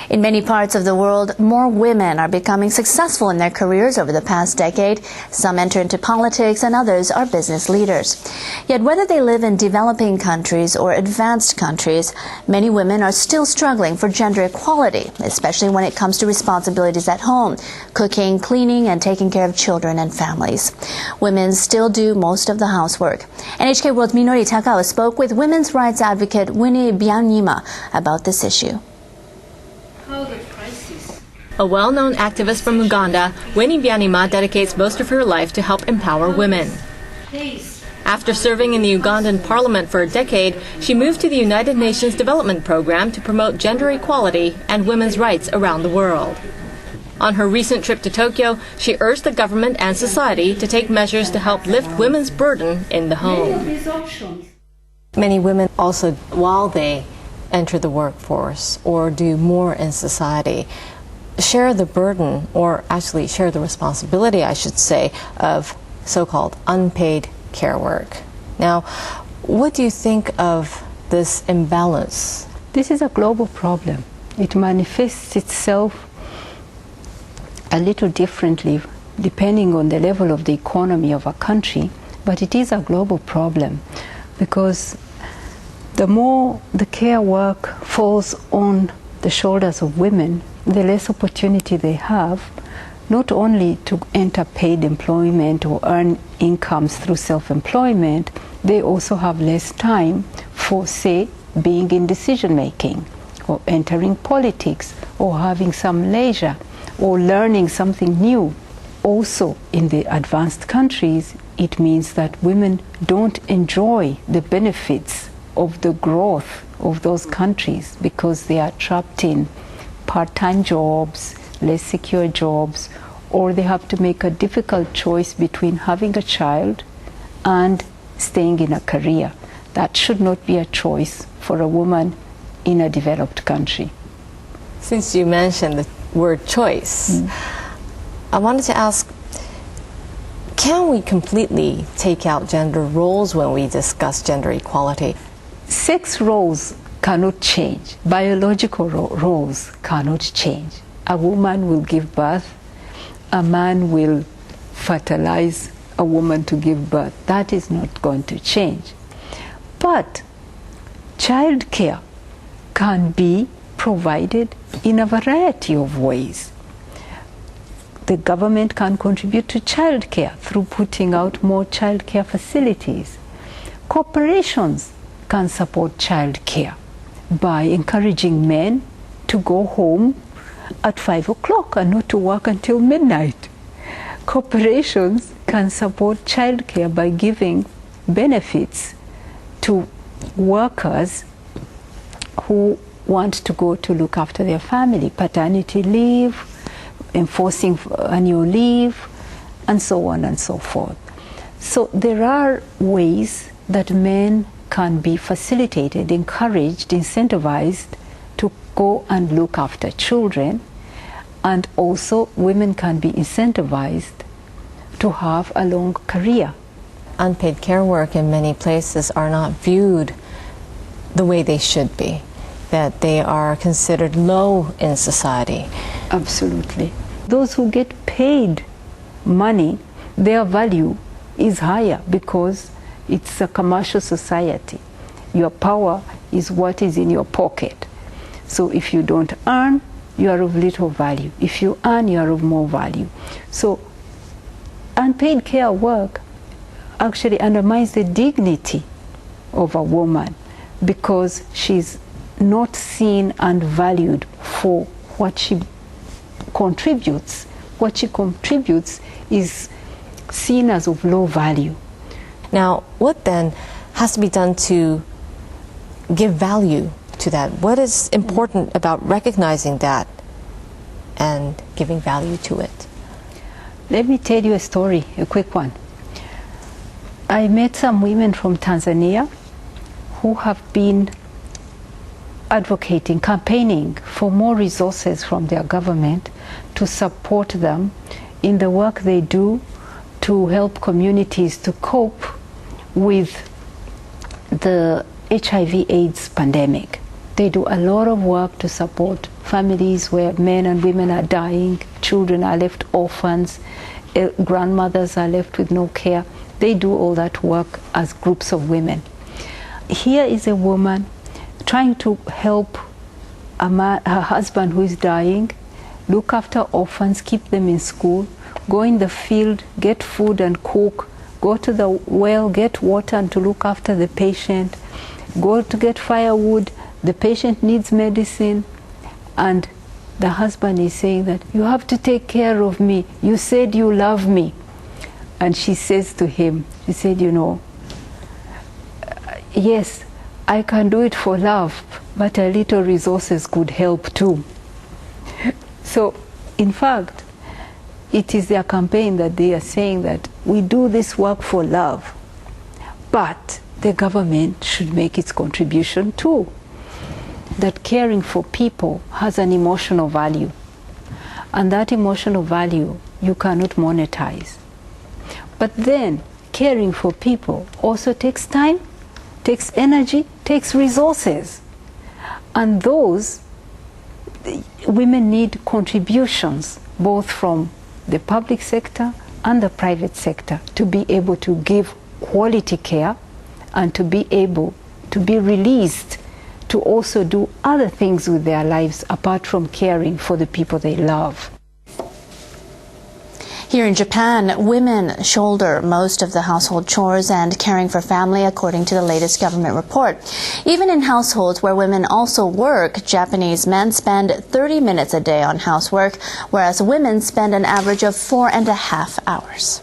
In many parts of the world, more women are becoming successful in their careers over the past decade. Some enter into politics and others are business leaders. Yet whether they live in developing countries or advanced countries, many women are still struggling for gender equality, especially when it comes to responsibilities at home, cooking, cleaning, and taking care of children and families. Women still do most of the housework. NHK World Minori Takao spoke with women's rights advocate Winnie Byanyima about this issue. A well-known activist from Uganda, Winnie Byanyima dedicates most of her life to help empower women. After serving in the Ugandan parliament for a decade, she moved to the United Nations Development Program to promote gender equality and women's rights around the world. On her recent trip to Tokyo, she urged the government and society to take measures to help lift women's burden in the home. Many women also, while they enter the workforce or do more in society, share the burden, or actually share the responsibility, I should say, of so-called unpaid care work. Now, what do you think of this imbalance? This is a global problem. It manifests itself a little differently depending on the level of the economy of a country, but it is a global problem because the more the care work falls on the shoulders of women, the less opportunity they have, not only to enter paid employment or earn incomes through self-employment, they also have less time for, say, being in decision-making, or entering politics, or having some leisure, or learning something new. Also, in the advanced countries, it means that women don't enjoy the benefits of the growth of those countries because they are trapped in part-time jobs, less secure jobs, or they have to make a difficult choice between having a child and staying in a career. That should not be a choice for a woman in a developed country. Since you mentioned the word choice, I wanted to ask, can we completely take out gender roles when we discuss gender equality? Sex roles cannot change. Biological roles cannot change. A woman will give birth, a man will fertilize a woman to give birth. That is not going to change. But childcare can be provided in a variety of ways. The government can contribute to childcare through putting out more childcare facilities. Corporations can support childcare by encouraging men to go home at 5 o'clock and not to work until midnight. Corporations can support childcare by giving benefits to workers who want to go to look after their family, paternity leave, enforcing annual leave, and so on and so forth. So there are ways that men can be facilitated, encouraged, incentivized to go and look after children, and also women can be incentivized to have a long career. Unpaid care work in many places are not viewed the way they should be, that they are considered low in society. Absolutely. Those who get paid money, their value is higher because it's a commercial society. Your power is what is in your pocket. So if you don't earn, you are of little value. If you earn, you are of more value. So unpaid care work actually undermines the dignity of a woman because she's not seen and valued for what she contributes. What she contributes is seen as of low value. Now, what then has to be done to give value to that? What is important about recognizing that and giving value to it? Let me tell you a story, a quick one. I met some women from Tanzania who have been advocating, campaigning for more resources from their government to support them in the work they do to help communities to cope with the HIV/AIDS pandemic. They do a lot of work to support families where men and women are dying, children are left orphans, grandmothers are left with no care. They do all that work as groups of women. Here is a woman trying to help her husband who is dying, look after orphans, keep them in school, go in the field, get food and cook, go to the well, get water and to look after the patient, go to get firewood, the patient needs medicine, and the husband is saying that, you have to take care of me, you said you love me. And she says to him, she said, you know, yes, I can do it for love, but a little resources could help too. So, in fact, it is their campaign that they are saying that we do this work for love, but the government should make its contribution too. That caring for people has an emotional value, and that emotional value you cannot monetize. But then, caring for people also takes time, takes energy, takes resources. And those women need contributions both from the public sector and the private sector to be able to give quality care and to be able to be released to also do other things with their lives apart from caring for the people they love. Here in Japan, women shoulder most of the household chores and caring for family, according to the latest government report. Even in households where women also work, Japanese men spend 30 minutes a day on housework, whereas women spend an average of 4.5 hours.